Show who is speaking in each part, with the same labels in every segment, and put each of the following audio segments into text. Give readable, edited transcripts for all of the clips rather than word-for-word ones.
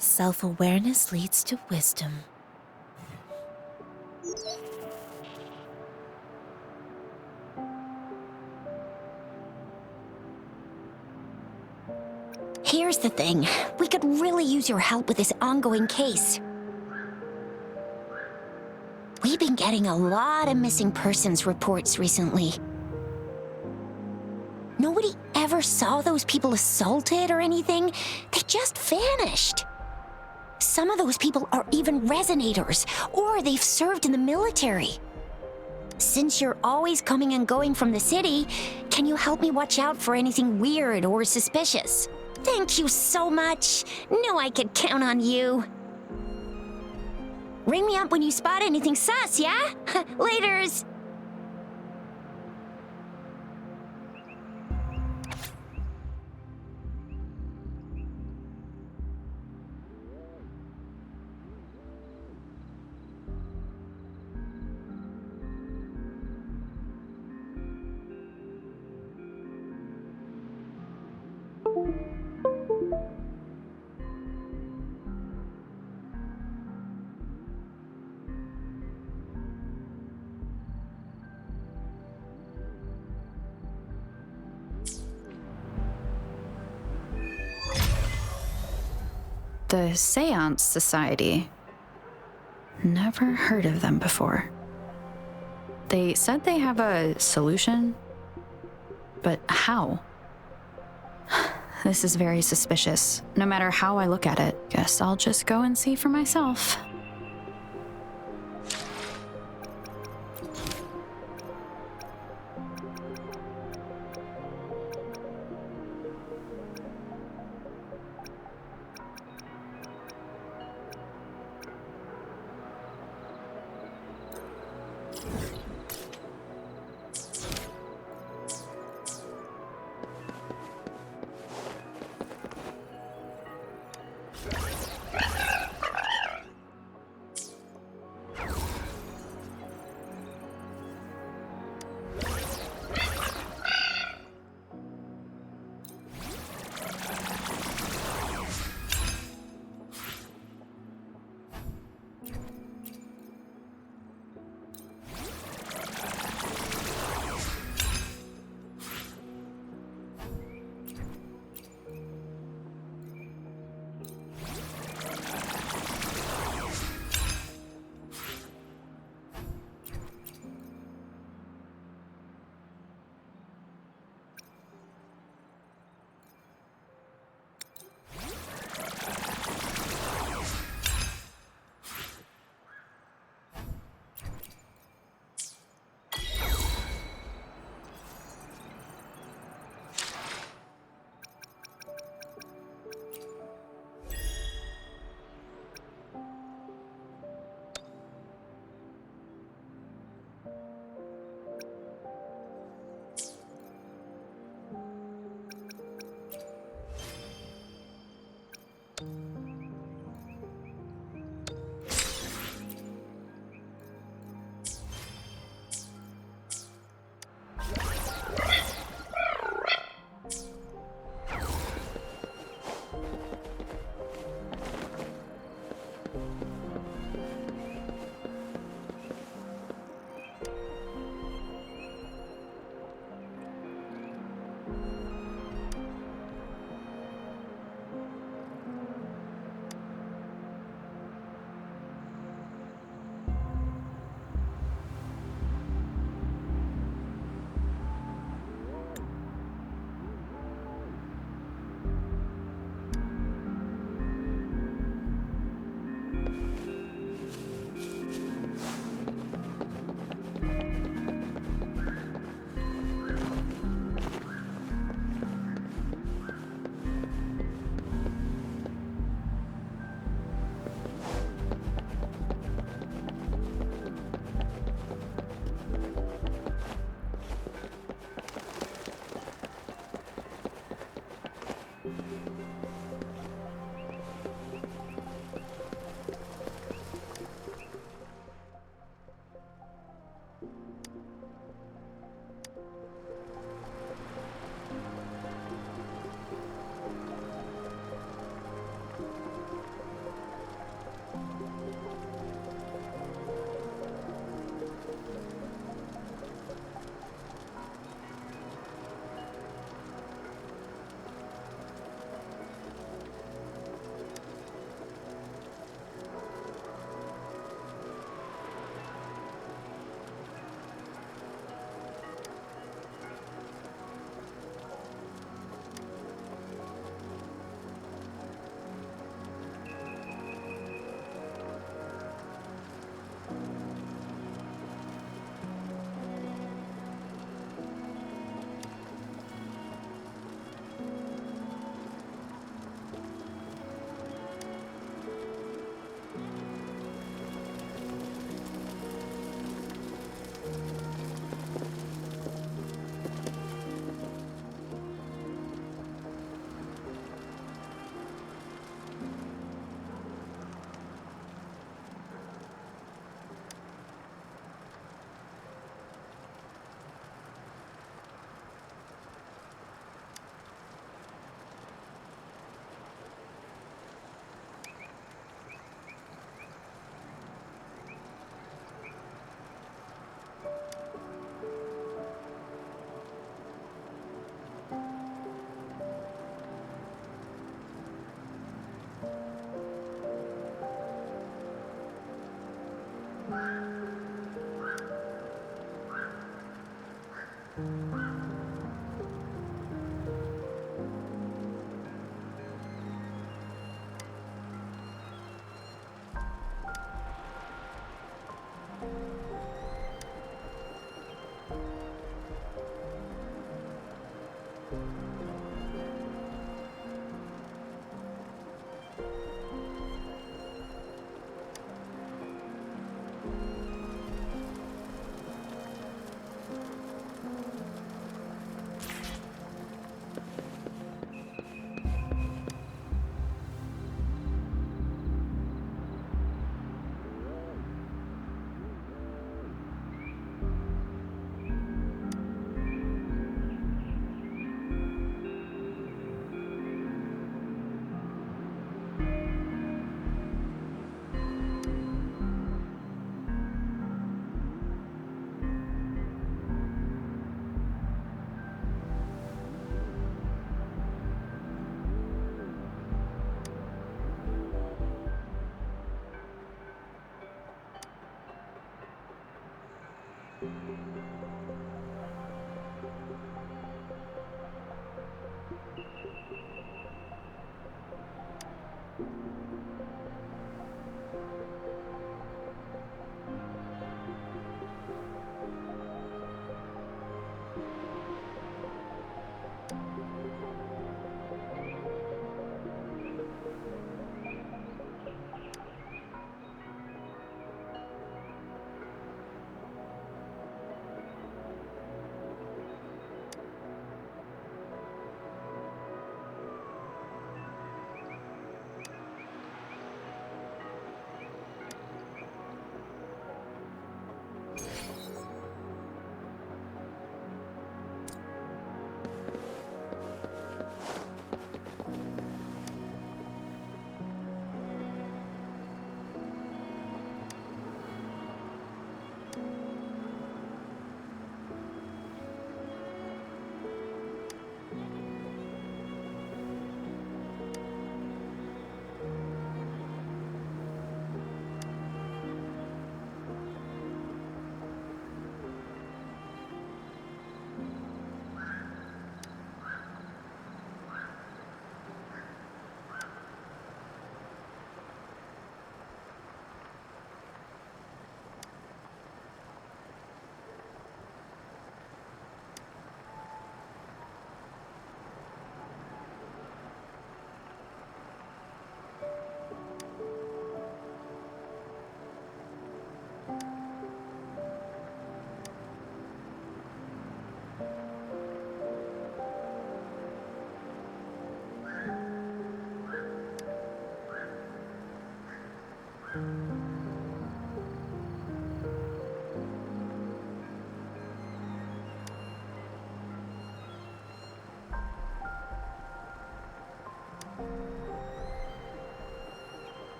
Speaker 1: Self-awareness leads to wisdom.
Speaker 2: Here's the thing. We could really use your help with this ongoing case. We've been getting a lot of missing persons reports recently. Nobody ever saw those people assaulted or anything. They just vanished. Some of those people are even resonators, or they've served in the military. Since you're always coming and going from the city, can you help me watch out for anything weird or suspicious? Thank you so much. Knew I could count on you. Ring me up when you spot anything sus, yeah? Laters.
Speaker 3: The Seance Society. Never heard of them before. They said they have a solution, but how? This is very suspicious, no matter how I look at it. Guess I'll just go and see for myself.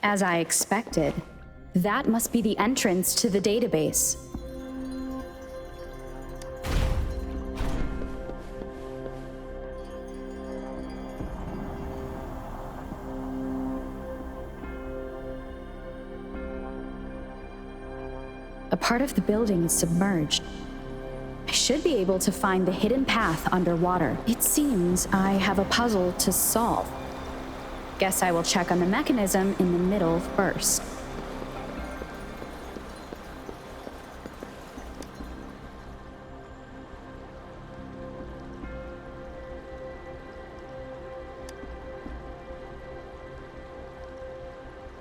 Speaker 3: As I expected, that must be the entrance to the database. A part of the building is submerged. I should be able to find the hidden path underwater. It seems I have a puzzle to solve. Guess I will check on the mechanism in the middle first.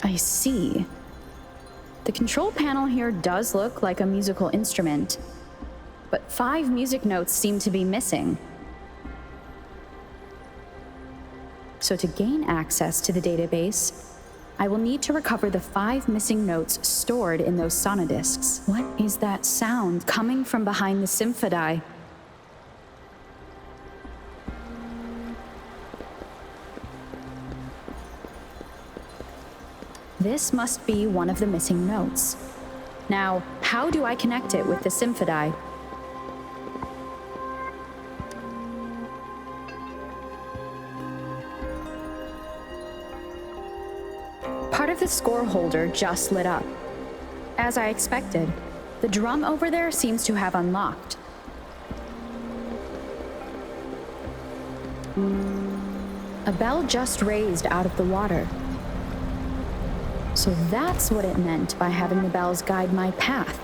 Speaker 3: I see. The control panel here does look like a musical instrument, but 5 music notes seem to be missing. So to gain access to the database, I will need to recover the 5 missing notes stored in those sonodiscs. What is that sound coming from behind the symphody? This must be one of the missing notes. Now, how do I connect it with the symphody? Part of the score holder just lit up. As I expected, the drum over there seems to have unlocked. A bell just raised out of the water. So that's what it meant by having the bells guide my path.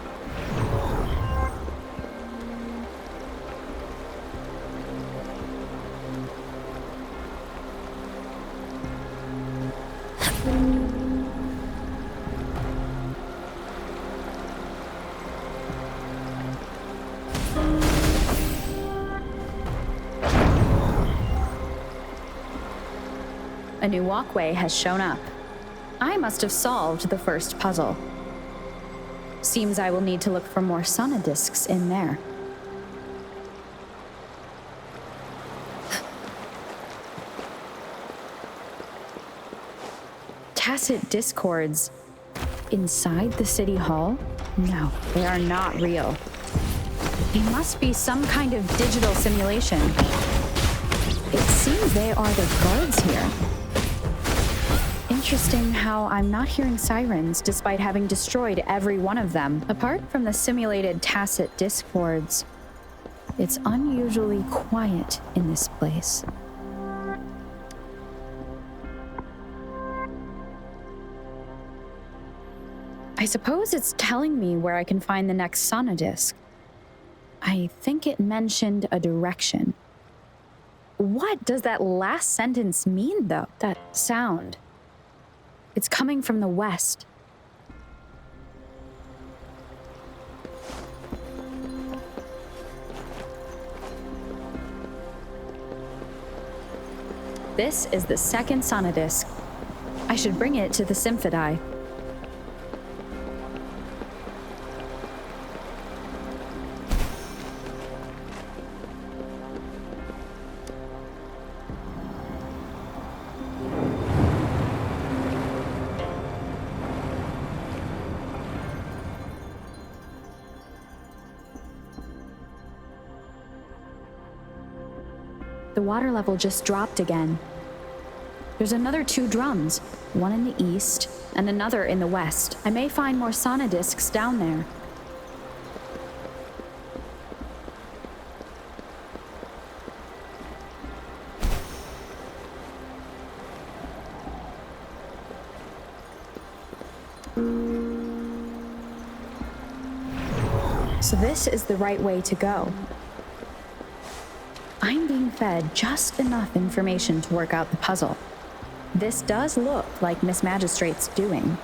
Speaker 3: A new walkway has shown up. I must have solved the first puzzle. Seems I will need to look for more sonodiscs in there. Tacit discords inside the city hall? No, they are not real. They must be some kind of digital simulation. It seems they are the guards here. Interesting how I'm not hearing sirens despite having destroyed every one of them. Apart from the simulated tacit discords, it's unusually quiet in this place. suppose it's telling me where I can find the next sonodisc. I think it mentioned a direction. What does that last sentence mean, though? That sound. It's coming from the west. This is the second sonodisc. I should bring it to the Symphodi. The water level just dropped again. There's another 2 drums, one in the east and another in the west. I may find more sonodiscs down there. So this is the right way to go. I'm being fed just enough information to work out the puzzle. This does look like Miss Magistrate's doing.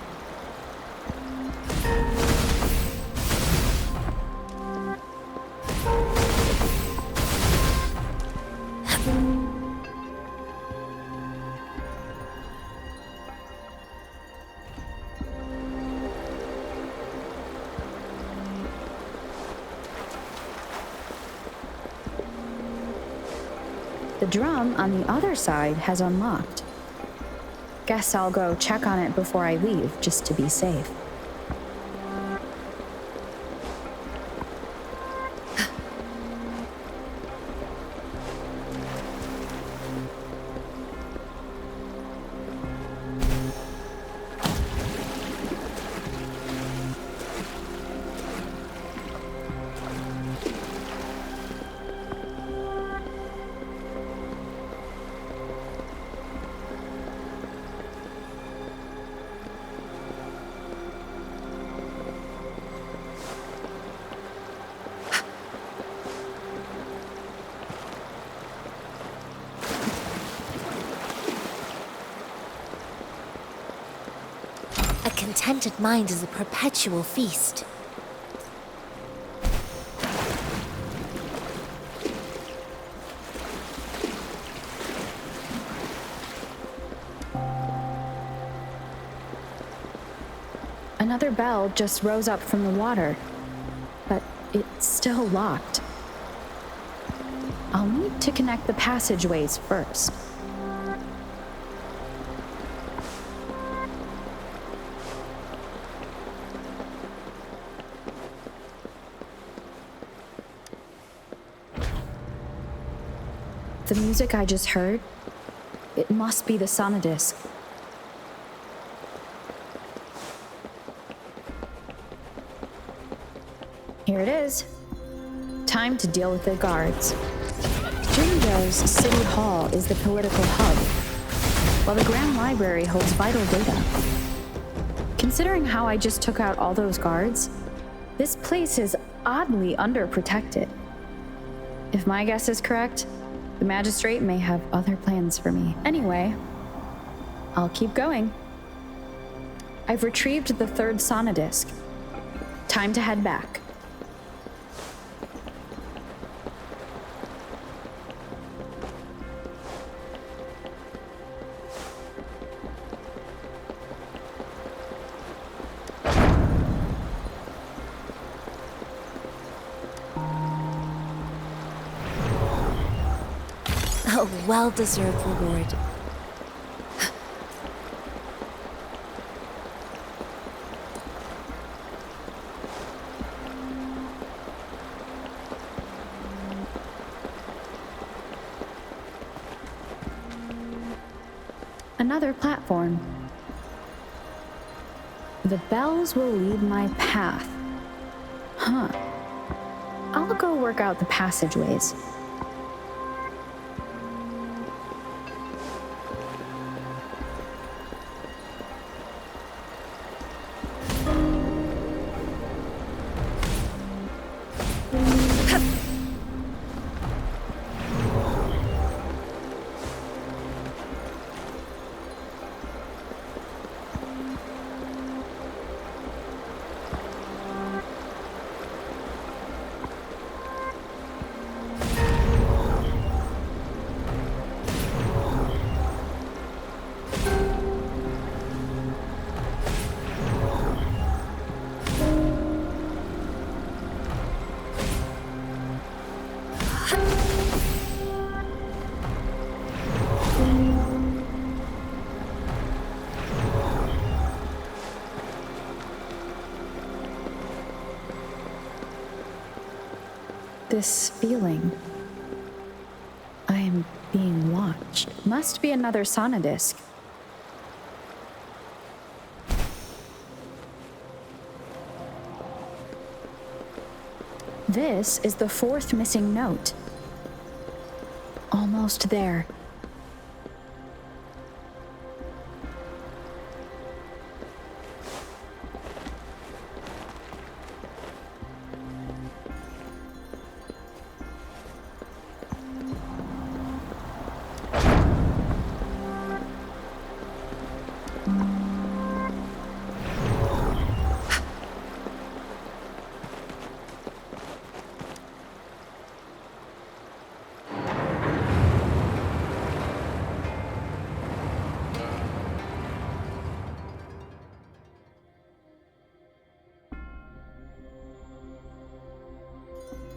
Speaker 3: The drum on the other side has unlocked. Guess I'll go check on it before I leave, just to be safe.
Speaker 1: A contented mind is a perpetual feast.
Speaker 3: Another bell just rose up from the water, but it's still locked. I'll need to connect the passageways first. The music I just heard, it must be the sonodisc. Here it is. Time to deal with the guards. Jinjo's City Hall is the political hub, while the Grand Library holds vital data. Considering how I just took out all those guards, this place is oddly underprotected. If my guess is correct, the magistrate may have other plans for me. Anyway, I'll keep going. I've retrieved the third sonodisc. Time to head back.
Speaker 1: A well-deserved reward.
Speaker 3: Another platform. The bells will lead my path. Huh. I'll go work out the passageways. this feeling. I am being watched. Must be another sonodisc. This is the fourth missing note. Almost there.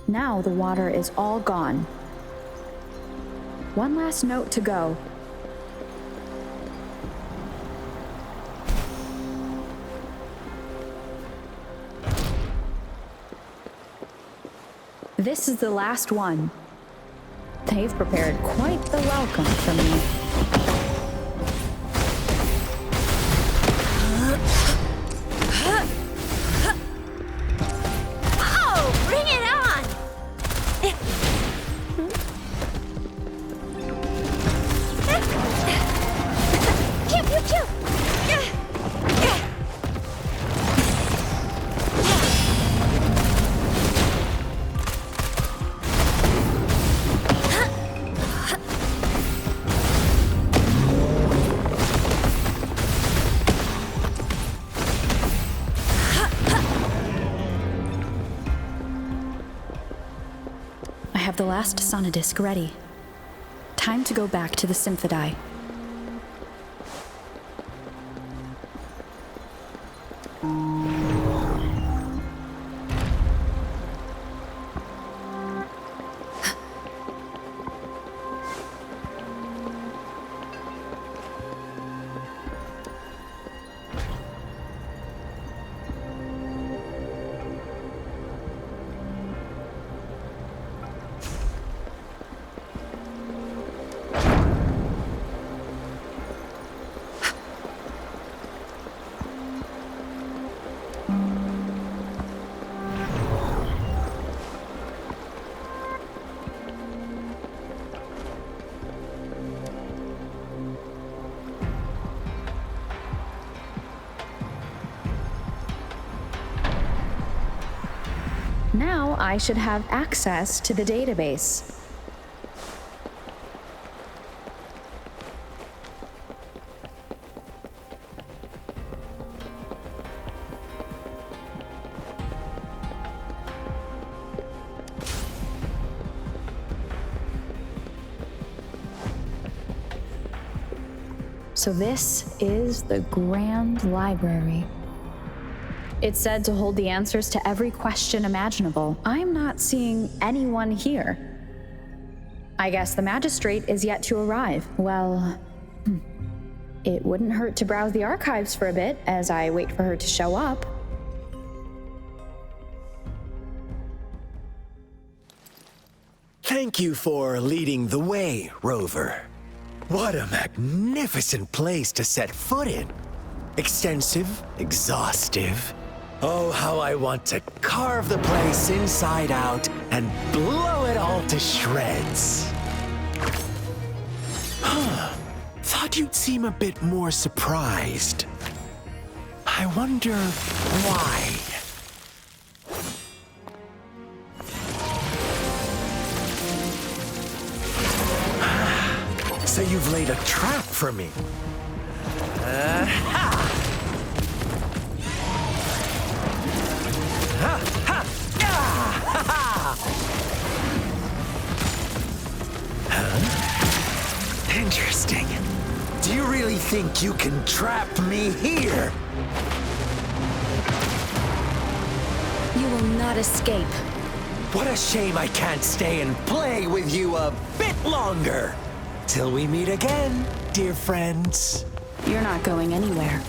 Speaker 3: Now the water is all gone. One last note to go. This is the last one. They've prepared quite the welcome for me. I have the last sonodisc ready. Time to go back to the Symphodi. Now I should have access to the database. So this is the Grand Library. It's said to hold the answers to every question imaginable. I'm not seeing anyone here. I guess the magistrate is yet to arrive. Well, it wouldn't hurt to browse the archives for a bit as I wait for her to show up.
Speaker 4: Thank you for leading the way, Rover. What a magnificent place to set foot in. Extensive, exhaustive. Oh, how I want to carve the place inside out and blow it all to shreds. Thought you'd seem a bit more surprised. I wonder why. So you've laid a trap for me. Interesting. Do you really think you can trap me here?
Speaker 1: You will not escape.
Speaker 4: What a shame I can't stay and play with you a bit longer. Till we meet again, dear friends.
Speaker 3: You're not going anywhere.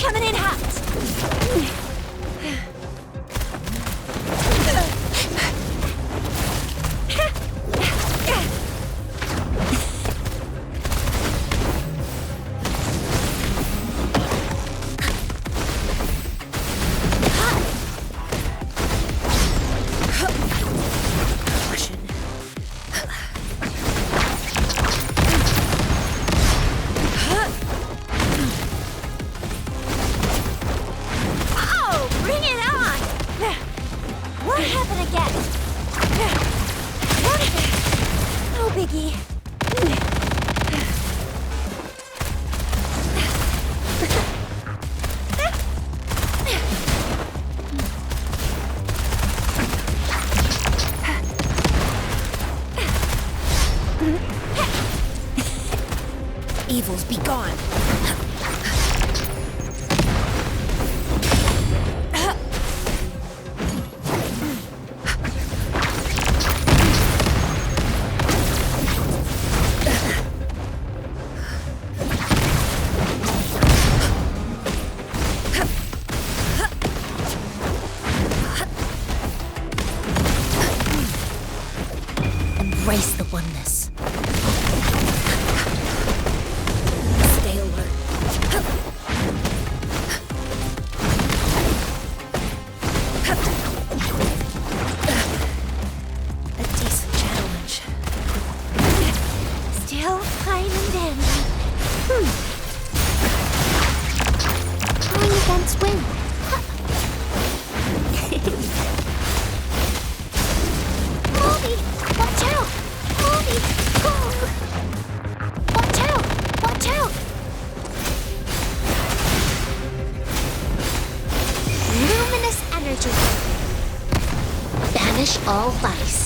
Speaker 2: coming in hot! Evils be gone. Embrace the oneness. Stay alert. A decent challenge. Still fine and dandy. Only against win. Moldy, watch out! Moldy, go! Watch out! Watch out! Luminous energy. Banish all vice.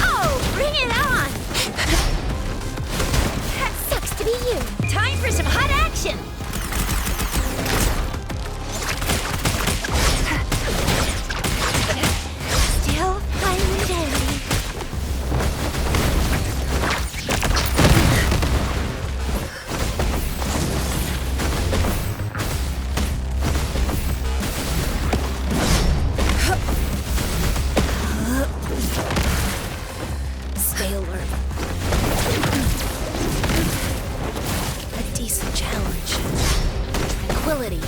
Speaker 2: Oh, bring it on! That sucks to be you. Time for some hot action! Still fine and dandy. Stay alert. A decent challenge. Tranquility.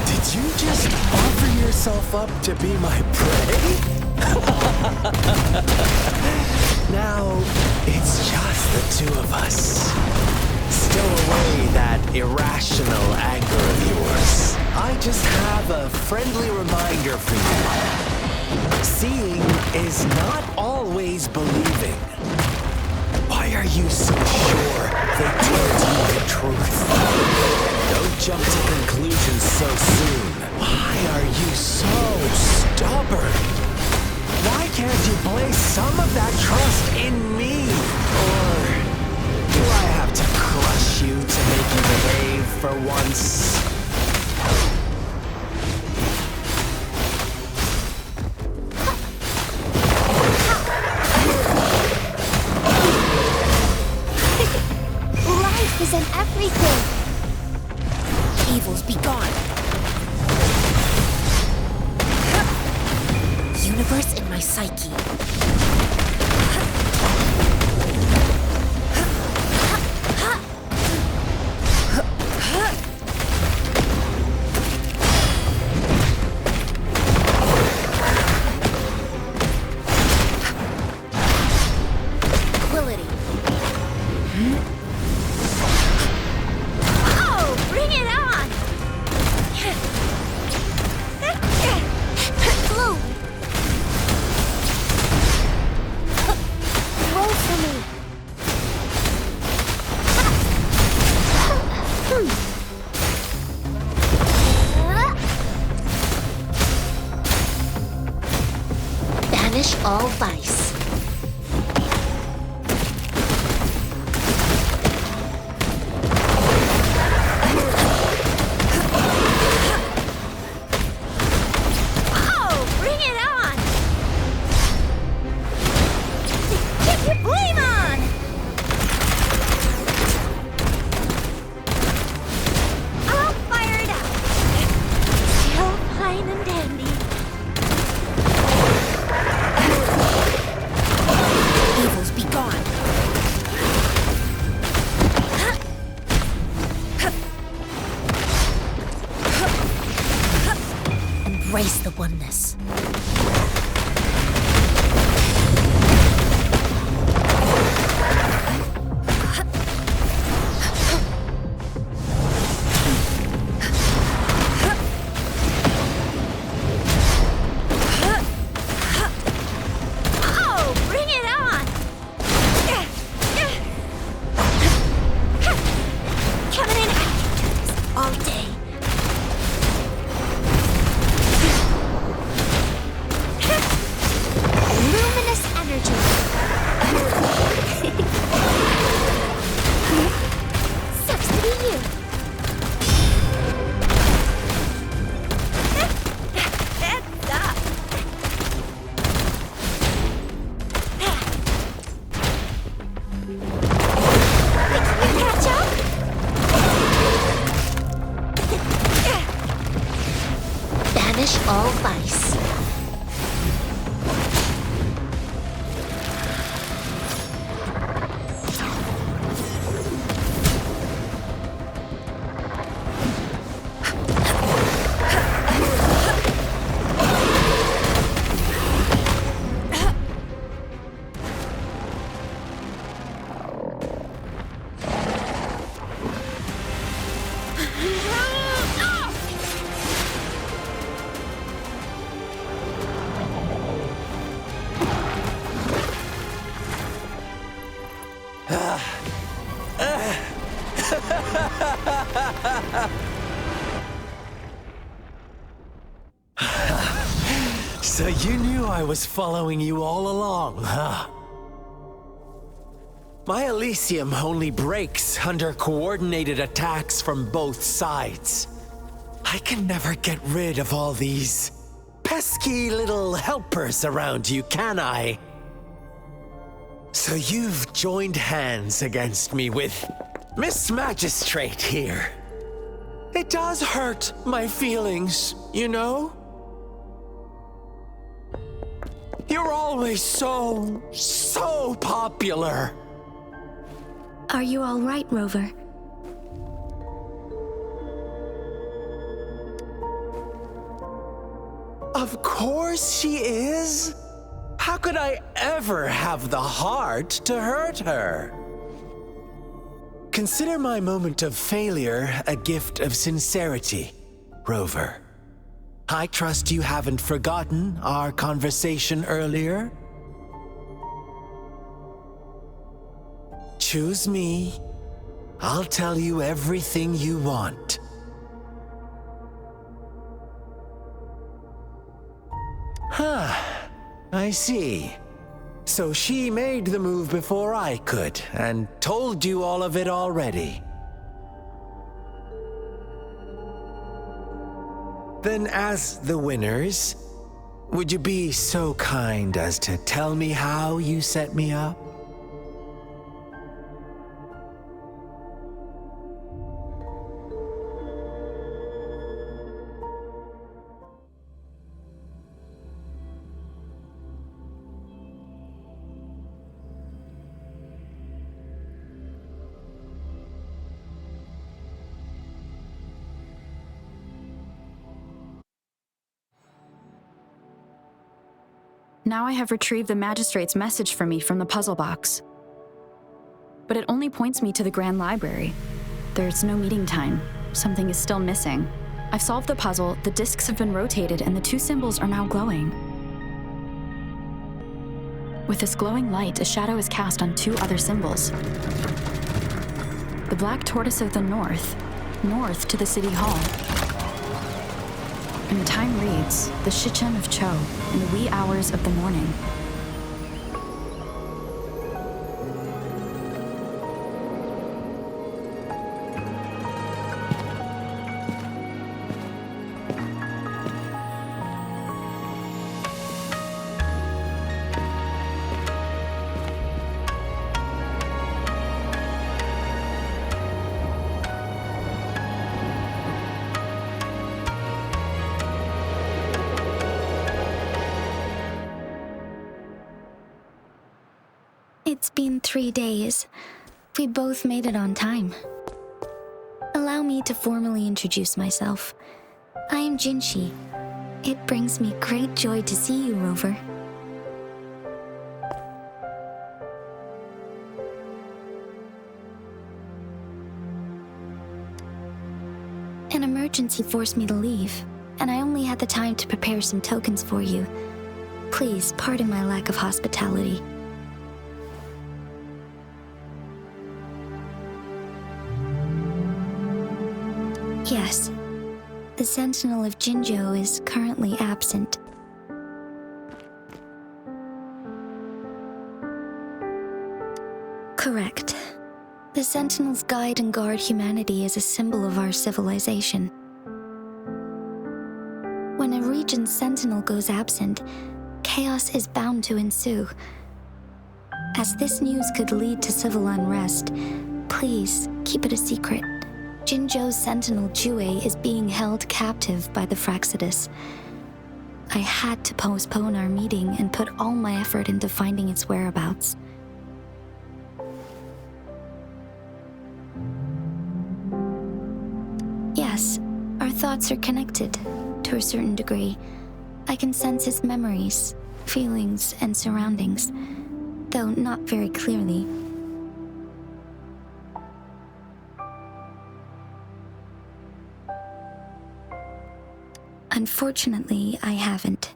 Speaker 4: Did you just offer yourself up to be my prey? Now, it's just the two of us. Stow away that irrational anger of yours. I just have a friendly reminder for you. Seeing is not always believing. Why are you so sure they told you the truth? Don't jump to conclusions so soon. Why are you so stubborn? Why can't you place some of that trust in me? Or do I have to crush you to make you behave for once?
Speaker 2: Life is in everything. Evils be gone. Universe in my psyche. Tranquility. Oh, bring it on! all vice. Embrace the oneness. Banish all vice.
Speaker 4: So you knew I was following you all along, huh? My Elysium only breaks under coordinated attacks from both sides. I can never get rid of all these pesky little helpers around you, can I? So you've joined hands against me with Miss Magistrate here. It does hurt my feelings, you know? You're always so popular.
Speaker 1: Are you all right, Rover?
Speaker 4: Of course she is. How could I ever have the heart to hurt her? Consider my moment of failure a gift of sincerity, Rover. I trust you haven't forgotten our conversation earlier. Choose me. I'll tell you everything you want. Huh. I see. So she made the move before I could, and told you all of it already. Then as the winners, would you be so kind as to tell me how you set me up?
Speaker 3: Now I have retrieved the magistrate's message for me from the puzzle box. But it only points me to the Grand Library. There's no meeting time. Something is still missing. I've solved the puzzle, the discs have been rotated, and the two symbols are now glowing. With this glowing light, a shadow is cast on two other symbols. The black tortoise of the north to the city hall. And the time reads, the Shichen of Cho, in the wee hours of the morning.
Speaker 1: It's been 3 days. We both made it on time. Allow me to formally introduce myself. I am Jinshi. It brings me great joy to see you, Rover. An emergency forced me to leave, and I only had the time to prepare some tokens for you. Please pardon my lack of hospitality. Yes, the Sentinel of Jinzhou is currently absent. Correct. The Sentinels guide and guard humanity as a symbol of our civilization. When a region's Sentinel goes absent, chaos is bound to ensue. As this news could lead to civil unrest, please keep it a secret. Jinzhou's Sentinel Jue is being held captive by the Fraxidus. I had to postpone our meeting and put all my effort into finding its whereabouts. Yes, our thoughts are connected, to a certain degree. I can sense his memories, feelings, and surroundings, though not very clearly. Unfortunately, I haven't.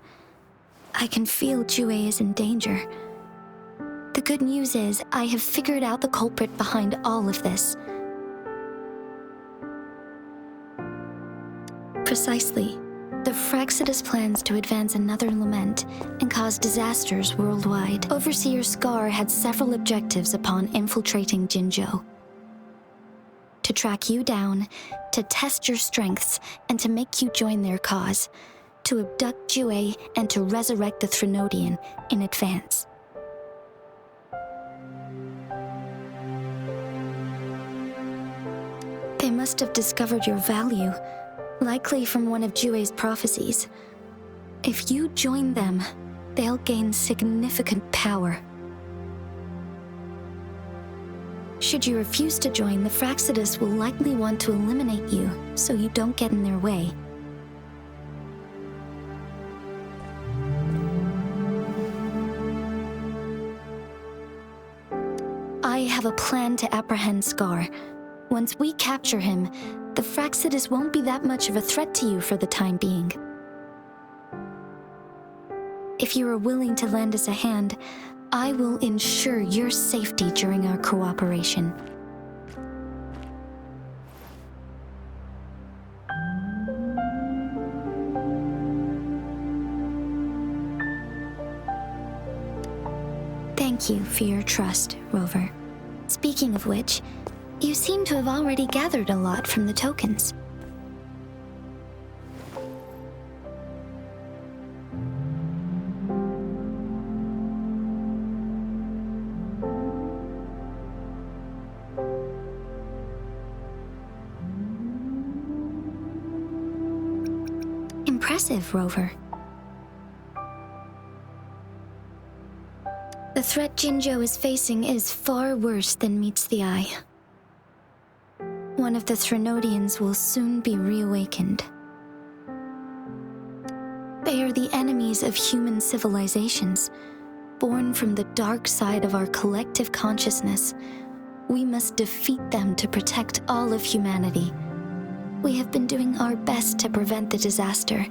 Speaker 1: I can feel Jue is in danger. The good news is, I have figured out the culprit behind all of this. Precisely. The Fraxidus plans to advance another lament and cause disasters worldwide. Overseer Scar had several objectives upon infiltrating Jinzhou. To track you down, to test your strengths, and to make you join their cause. To abduct Jue and to resurrect the Threnodian in advance. They must have discovered your value, likely from one of Jue's prophecies. If you join them, they'll gain significant power. Should you refuse to join, the Fraxidus will likely want to eliminate you, so you don't get in their way. I have a plan to apprehend Scar. Once we capture him, the Fraxidus won't be that much of a threat to you for the time being. If you are willing to lend us a hand, I will ensure your safety during our cooperation. Thank you for your trust, Rover. Speaking of which, you seem to have already gathered a lot from the tokens. Impressive, Rover. The threat Jinzhou is facing is far worse than meets the eye. One of the Threnodians will soon be reawakened. They are the enemies of human civilizations, born from the dark side of our collective consciousness. We must defeat them to protect all of humanity. We have been doing our best to prevent the disaster,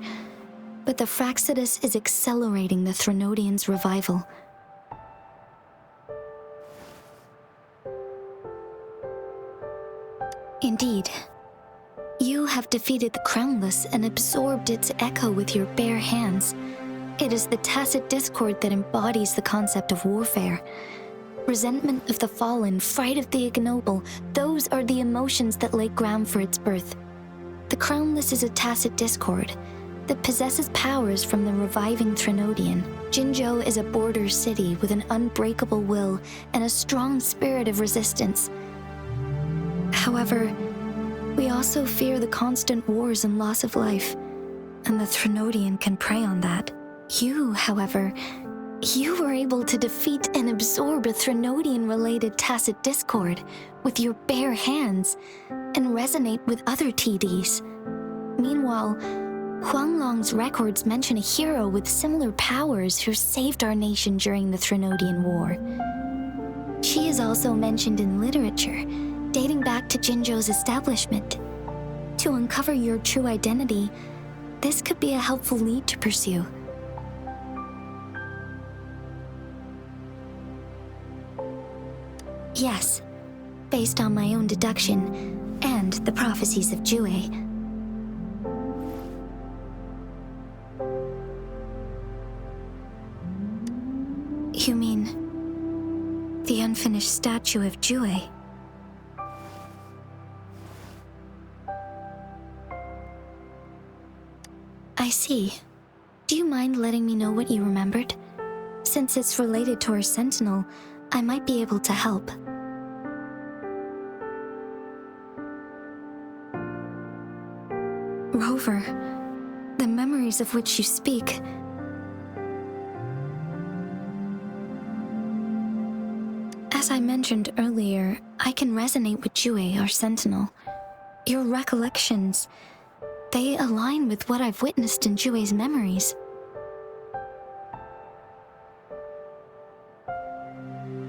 Speaker 1: but the Fraxidus is accelerating the Threnodians' revival. Indeed. You have defeated the Crownless and absorbed its echo with your bare hands. It is the tacit discord that embodies the concept of warfare. Resentment of the fallen, fright of the ignoble, those are the emotions that lay ground for its birth. The Crownless is a tacit discord that possesses powers from the reviving Threnodian. Jinzhou is a border city with an unbreakable will and a strong spirit of resistance. However, we also fear the constant wars and loss of life, and the Threnodian can prey on that. You, however, You were able to defeat and absorb a Threnodian-related tacit discord with your bare hands and resonate with other TDs. Meanwhile, Huanglong's records mention a hero with similar powers who saved our nation during the Threnodian War. She is also mentioned in literature, dating back to Jinzhou's establishment. To uncover your true identity, this could be a helpful lead to pursue. Yes, based on my own deduction and the prophecies of Jue. You mean the unfinished statue of Jue? I see. Do you mind letting me know what you remembered? Since it's related to our sentinel, I might be able to help. Rover, the memories of which you speak. As I mentioned earlier, I can resonate with Jue, our sentinel. Your recollections, they align with what I've witnessed in Jue's memories.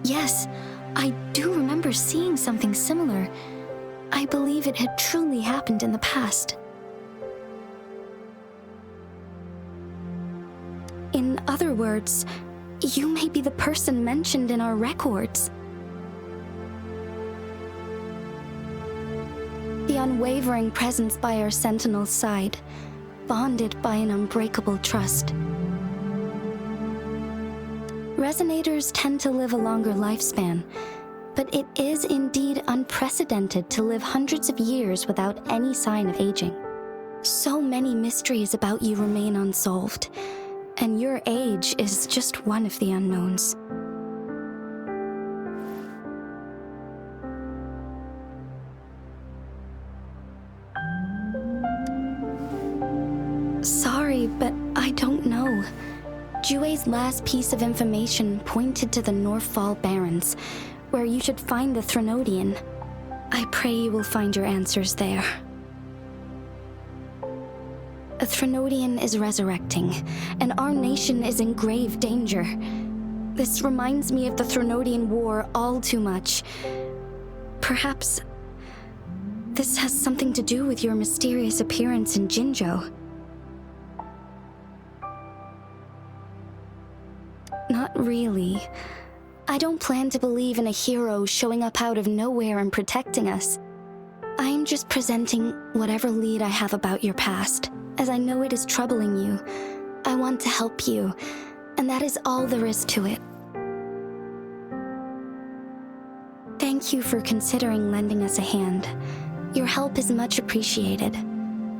Speaker 1: Yes, I do remember seeing something similar. I believe it had truly happened in the past. In other words, you may be the person mentioned in our records. The unwavering presence by our sentinel's side, bonded by an unbreakable trust. Resonators tend to live a longer lifespan, but it is indeed unprecedented to live hundreds of years without any sign of aging. So many mysteries about you remain unsolved, and your age is just one of the unknowns. Sorry, but I don't know. Jue's last piece of information pointed to the Northfall Barrens, where you should find the Threnodian. I pray you will find your answers there. A Threnodian is resurrecting, and our nation is in grave danger. This reminds me of the Threnodian War all too much. Perhaps this has something to do with your mysterious appearance in Jinzhou. Not really. I don't plan to believe in a hero showing up out of nowhere and protecting us. I'm just presenting whatever lead I have about your past. As I know it is troubling you, I want to help you, and that is all there is to it. Thank you for considering lending us a hand. Your help is much appreciated.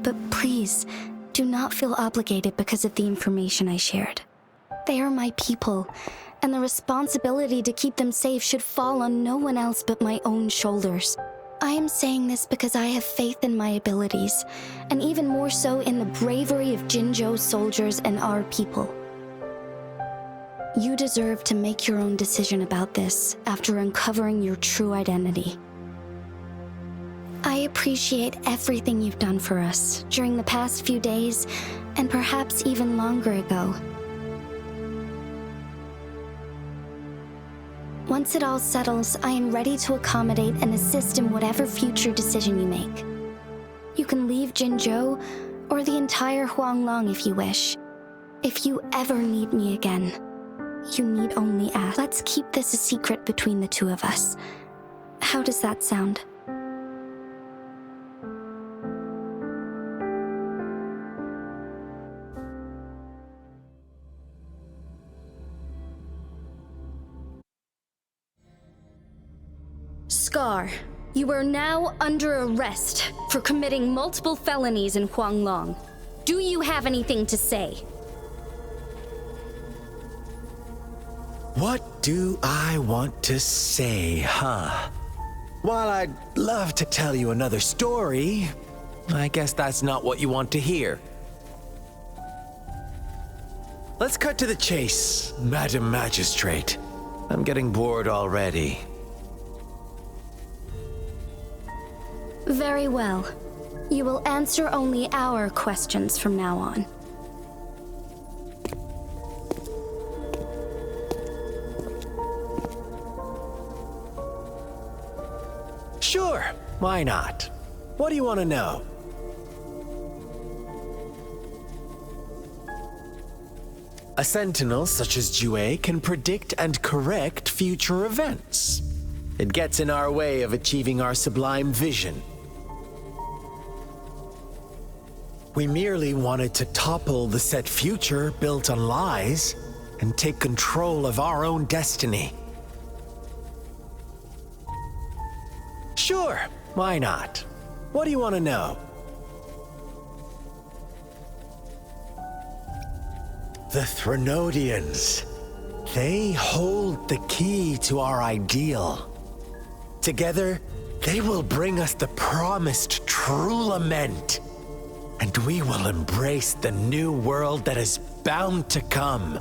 Speaker 1: But please, do not feel obligated because of the information I shared. They are my people, and the responsibility to keep them safe should fall on no one else but my own shoulders. I am saying this because I have faith in my abilities, and even more so in the bravery of Jinzhou's soldiers and our people. You deserve to make your own decision about this after uncovering your true identity. I appreciate everything you've done for us during the past few days, and perhaps even longer ago. Once it all settles, I am ready to accommodate and assist in whatever future decision you make. You can leave Jinzhou or the entire Huanglong if you wish. If you ever need me again, you need only ask. Let's keep this a secret between the two of us. How does that sound?
Speaker 5: Scar, you are now under arrest for committing multiple felonies in Huanglong. Do you have anything to say?
Speaker 4: What do I want to say, huh? While I'd love to tell you another story, I guess that's not what you want to hear. let's cut to the chase, Madam Magistrate. I'm getting bored already.
Speaker 5: Very well. You will answer only our questions from now on.
Speaker 4: Sure, why not? What do you want to know? A sentinel such as Jue can predict and correct future events. It gets in our way of achieving our sublime vision. We merely wanted to topple the set future built on lies and take control of our own destiny. Sure, why not? What do you want to know? The Threnodians. They hold the key to our ideal. Together, they will bring us the promised true lament. And we will embrace the new world that is bound to come.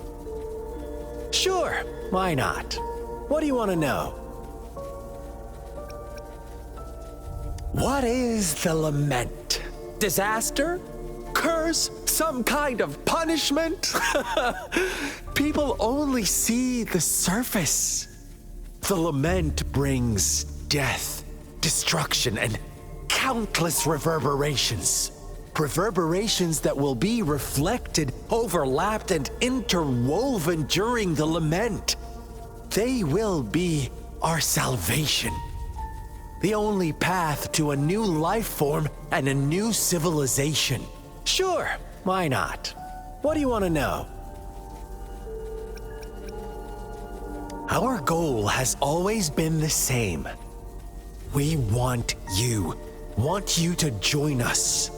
Speaker 4: Sure, why not? What do you want to know? What is the lament? Disaster? Curse? Some kind of punishment? People only see the surface. The lament brings death, destruction, and countless reverberations. Reverberations that will be reflected, overlapped, and interwoven during the lament. They will be our salvation. The only path to a new life form and a new civilization. Sure, why not? What do you want to know? Our goal has always been the same. We want you to join us.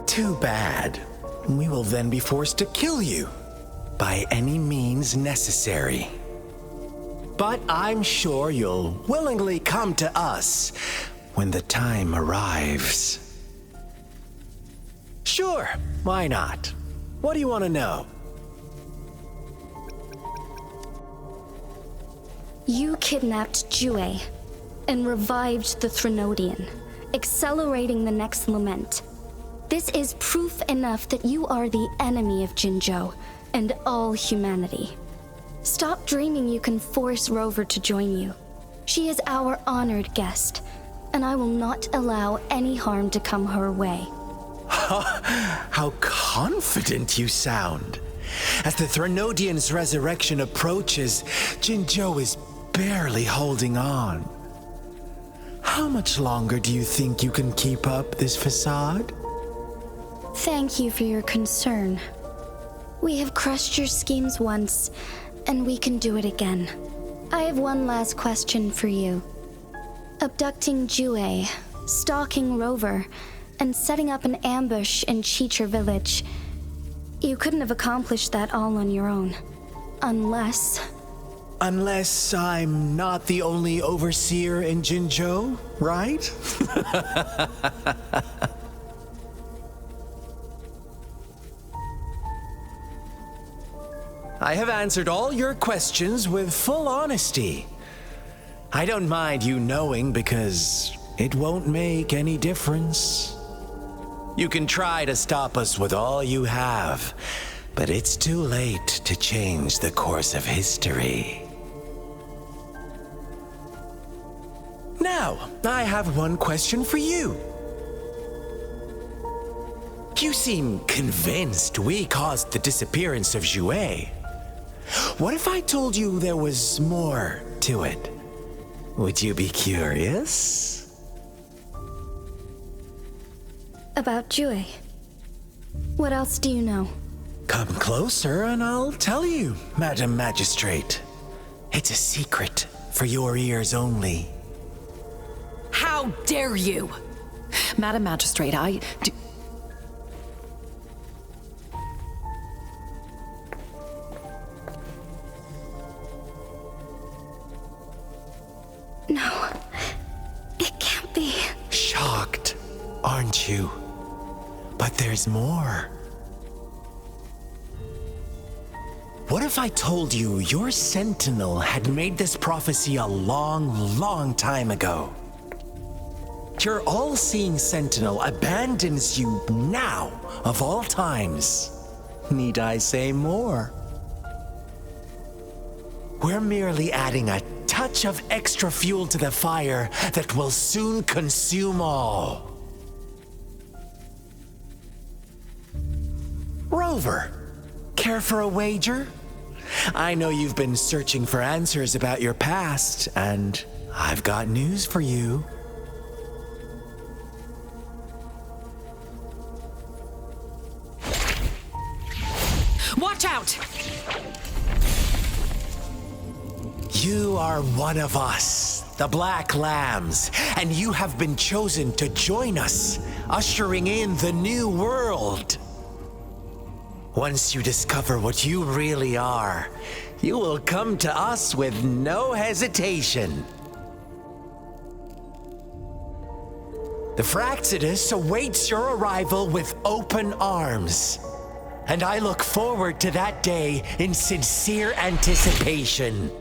Speaker 4: Too bad. We will then be forced to kill you by any means necessary. But I'm sure you'll willingly come to us when the time arrives. Sure, why not? What do you want to know?
Speaker 5: You kidnapped Jue and revived the Threnodian, accelerating the next lament. This is proof enough that you are the enemy of Jinzhou and all humanity. Stop dreaming you can force Rover to join you. She is our honored guest, and I will not allow any harm to come her way.
Speaker 4: How confident you sound. As the Threnodian's resurrection approaches, Jinzhou is barely holding on. How much longer do you think you can keep up this facade?
Speaker 5: Thank you for your concern. We have crushed your schemes once, and we can do it again. I have one last question for you. Abducting Jue, stalking Rover, and setting up an ambush in Cheecher village. You couldn't have accomplished that all on your own. Unless
Speaker 4: I'm not the only overseer in Jinzhou, right? I have answered all your questions with full honesty. I don't mind you knowing because it won't make any difference. You can try to stop us with all you have, but it's too late to change the course of history. Now, I have one question for you. You seem convinced we caused the disappearance of Jue. What if I told you there was more to it? Would you be curious?
Speaker 5: about Jue. What else do you know?
Speaker 4: Come closer and I'll tell you, Madam Magistrate. It's a secret for your ears only.
Speaker 3: How dare you! Madam Magistrate,
Speaker 5: No. It can't
Speaker 4: got you. But there's more. What if I told you your sentinel had made this prophecy a long, long time ago? Your all-seeing sentinel abandons you now, of all times. Need I say more? We're merely adding a touch of extra fuel to the fire that will soon consume all. Rover, care for a wager? I know you've been searching for answers about your past, and I've got news for you.
Speaker 6: Watch out!
Speaker 4: You are one of us, the Black Lambs, and you have been chosen to join us, ushering in the new world. Once you discover what you really are, you will come to us with no hesitation. The Fraxidus awaits your arrival with open arms, and I look forward to that day in sincere anticipation.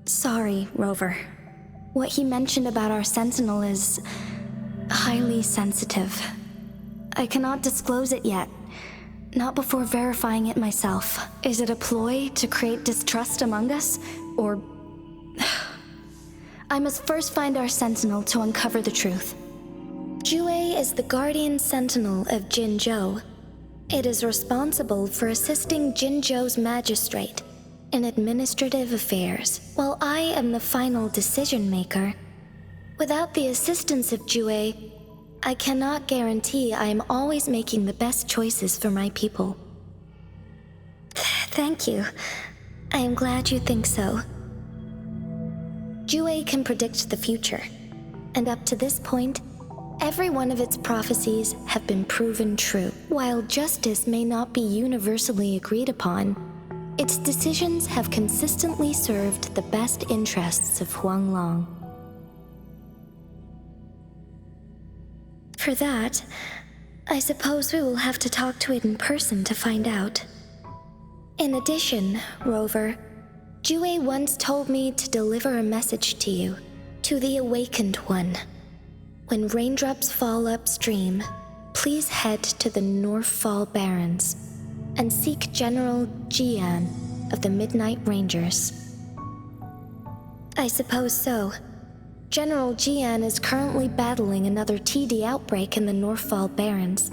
Speaker 5: Sorry, Rover. What he mentioned about our sentinel is highly sensitive. I cannot disclose it yet. Not before verifying it myself. Is it a ploy to create distrust among us? Or... I must first find our sentinel to uncover the truth. Jue is the guardian sentinel of Jinzhou. It is responsible for assisting Jinzhou's magistrate in administrative affairs, while I am the final decision maker. Without the assistance of Jue, I cannot guarantee I am always making the best choices for my people. Thank you. I am glad you think so. Jue can predict the future, and up to this point, every one of its prophecies have been proven true. While justice may not be universally agreed upon, its decisions have consistently served the best interests of Huanglong. For that, I suppose we will have to talk to it in person to find out. In addition, Rover, Jue once told me to deliver a message to you, to the Awakened One. When raindrops fall upstream, please head to the Northfall Barrens and seek General Jian of the Midnight Rangers. I suppose so. General Jian is currently battling another TD outbreak in the Northfall Barrens,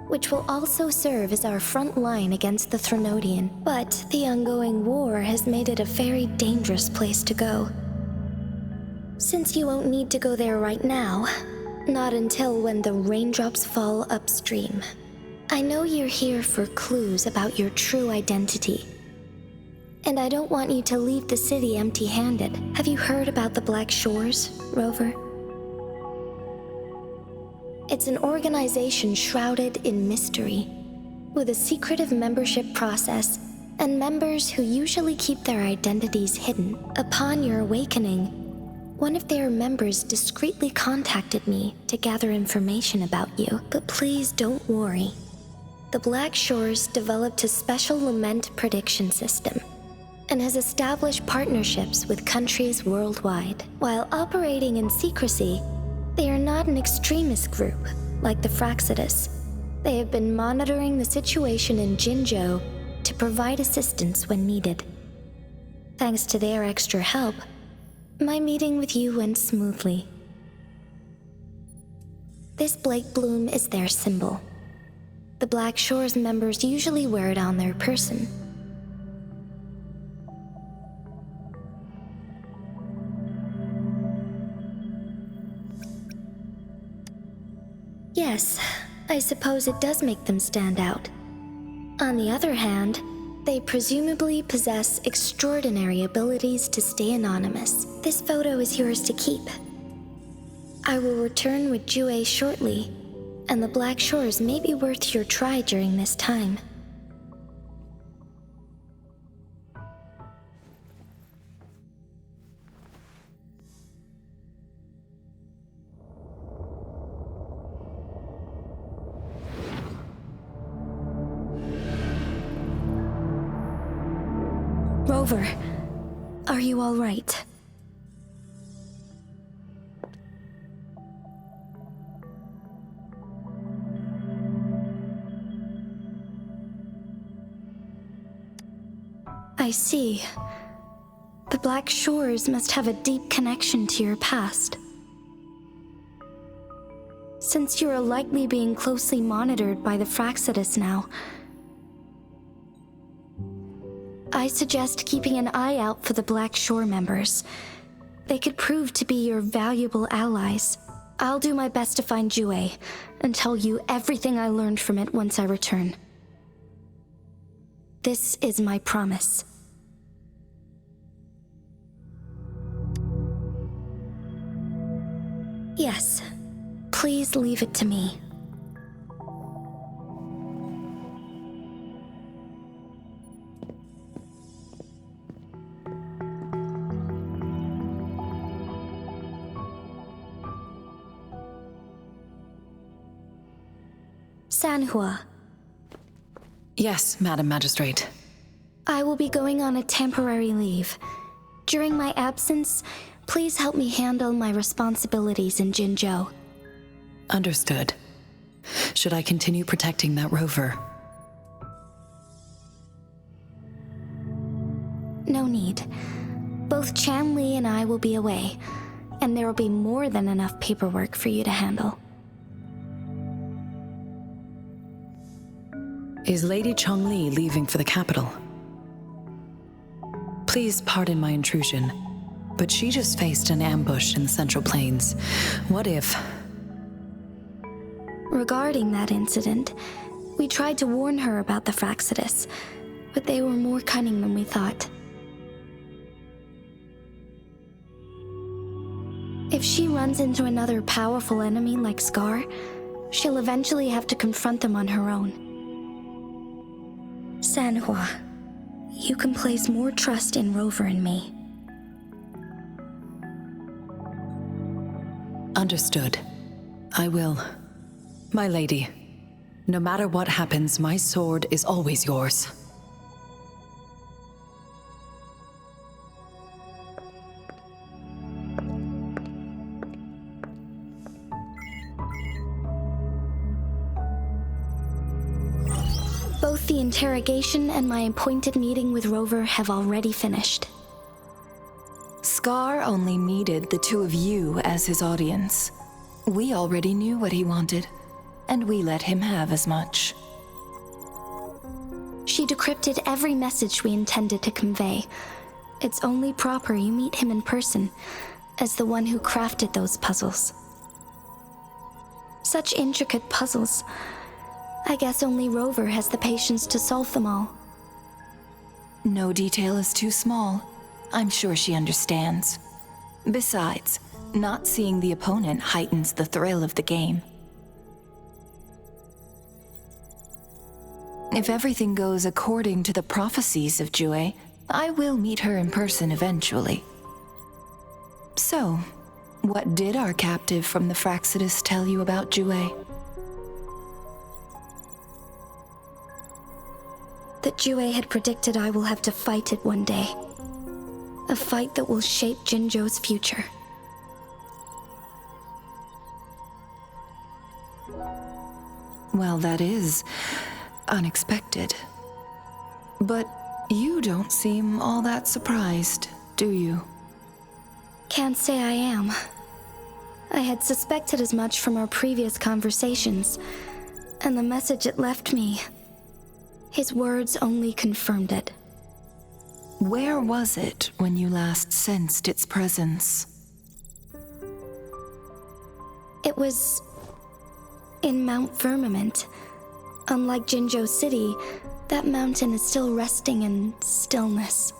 Speaker 5: which will also serve as our front line against the Threnodian. But the ongoing war has made it a very dangerous place to go. Since you won't need to go there right now, not until when the raindrops fall upstream. I know you're here for clues about your true identity. And I don't want you to leave the city empty-handed. Have you heard about the Black Shores, Rover? It's an organization shrouded in mystery, with a secretive membership process and members who usually keep their identities hidden. Upon your awakening, one of their members discreetly contacted me to gather information about you. But please don't worry. The Black Shores developed a special lament prediction system and has established partnerships with countries worldwide. While operating in secrecy, they are not an extremist group like the Fraxidus. They have been monitoring the situation in Jinzhou to provide assistance when needed. Thanks to their extra help, my meeting with you went smoothly. This Blake Bloom is their symbol. The Black Shores members usually wear it on their person. Yes, I suppose it does make them stand out. On the other hand, they presumably possess extraordinary abilities to stay anonymous. This photo is yours to keep.
Speaker 1: I will return with Jue shortly, and the Black Shores may be worth your try during this time. Rover, are you all right? I see. The Black Shores must have a deep connection to your past. Since you are likely being closely monitored by the Fraxidus now, I suggest keeping an eye out for the Black Shore members. They could prove to be your valuable allies. I'll do my best to find Jue and tell you everything I learned from it once I return. This is my promise. Yes, please leave it to me. Sanhua.
Speaker 6: Yes, Madam Magistrate.
Speaker 1: I will be going on a temporary leave. During my absence, please help me handle my responsibilities in Jinzhou.
Speaker 6: Understood. Should I continue protecting that rover?
Speaker 1: No need. Both Chan Li and I will be away, and there will be more than enough paperwork for you to handle.
Speaker 6: Is Lady Chongli leaving for the capital? Please pardon my intrusion, but she just faced an ambush in the Central Plains. What if...
Speaker 1: Regarding that incident, we tried to warn her about the Fraxidus, but they were more cunning than we thought. If she runs into another powerful enemy like Scar, she'll eventually have to confront them on her own. Sanhua, you can place more trust in Rover and me.
Speaker 6: Understood. I will. My lady, no matter what happens, my sword is always yours.
Speaker 1: Both the interrogation and my appointed meeting with Rover have already finished.
Speaker 7: Scar only needed the two of you as his audience. We already knew what he wanted, and we let him have as much.
Speaker 1: She decrypted every message we intended to convey. It's only proper you meet him in person, as the one who crafted those puzzles. Such intricate puzzles. I guess only Rover has the patience to solve them all.
Speaker 7: No detail is too small. I'm sure she understands. Besides, not seeing the opponent heightens the thrill of the game. If everything goes according to the prophecies of Jue, I will meet her in person eventually. So, what did our captive from the Fraxidus tell you about Jue?
Speaker 1: That Jue had predicted I will have to fight it one day. A fight that will shape Jinzhou's future.
Speaker 7: Well, that is unexpected. But you don't seem all that surprised, do you?
Speaker 1: Can't say I am. I had suspected as much from our previous conversations, and the message it left me, his words only confirmed it.
Speaker 7: Where was it when you last sensed its presence?
Speaker 1: It was in Mount Firmament. Unlike Jinzhou City, that mountain is still resting in stillness.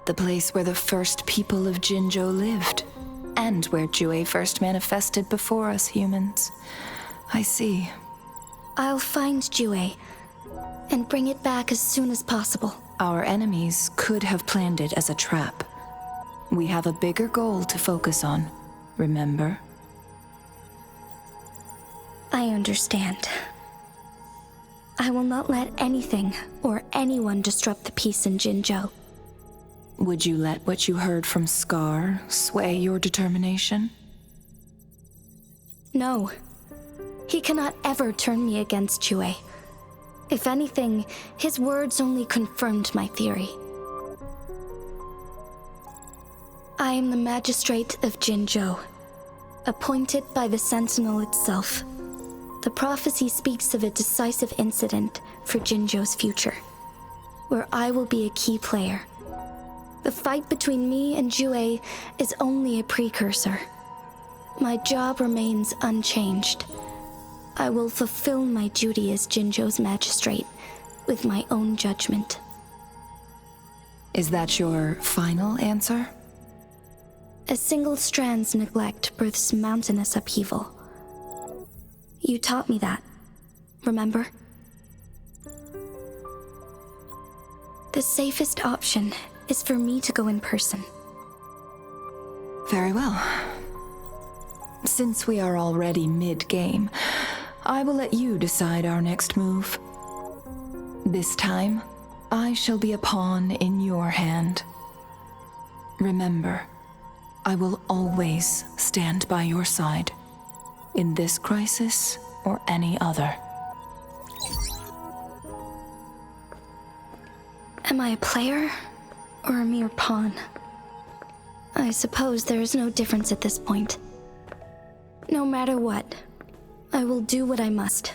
Speaker 7: The place where the first people of Jinzhou lived. and where Jue first manifested before us humans. I see.
Speaker 5: I'll find Jue and bring it back as soon as possible.
Speaker 7: Our enemies could have planned it as a trap. We have a bigger goal to focus on, remember?
Speaker 5: I understand. I will not let anything or anyone disrupt the peace in Jinzhou.
Speaker 7: Would you let what you heard from Scar sway your determination?
Speaker 5: No. He cannot ever turn me against Jue. If anything, his words only confirmed my theory. I am the magistrate of Jinzhou, appointed by the Sentinel itself. The prophecy speaks of a decisive incident for Jinzhou's future, where I will be a key player. The fight between me and Jue is only a precursor. My job remains unchanged. I will fulfill my duty as Jinzhou's magistrate with my own judgment.
Speaker 7: Is that your final answer?
Speaker 5: A single strand's neglect births mountainous upheaval. You taught me that, remember? The safest option is for me to go in person.
Speaker 7: Very well. Since we are already mid-game, I will let you decide our next move. This time, I shall be a pawn in your hand. Remember, I will always stand by your side, in this crisis or any other.
Speaker 5: Am I a player or a mere pawn? I suppose there is no difference at this point. No matter what, I will do what I must.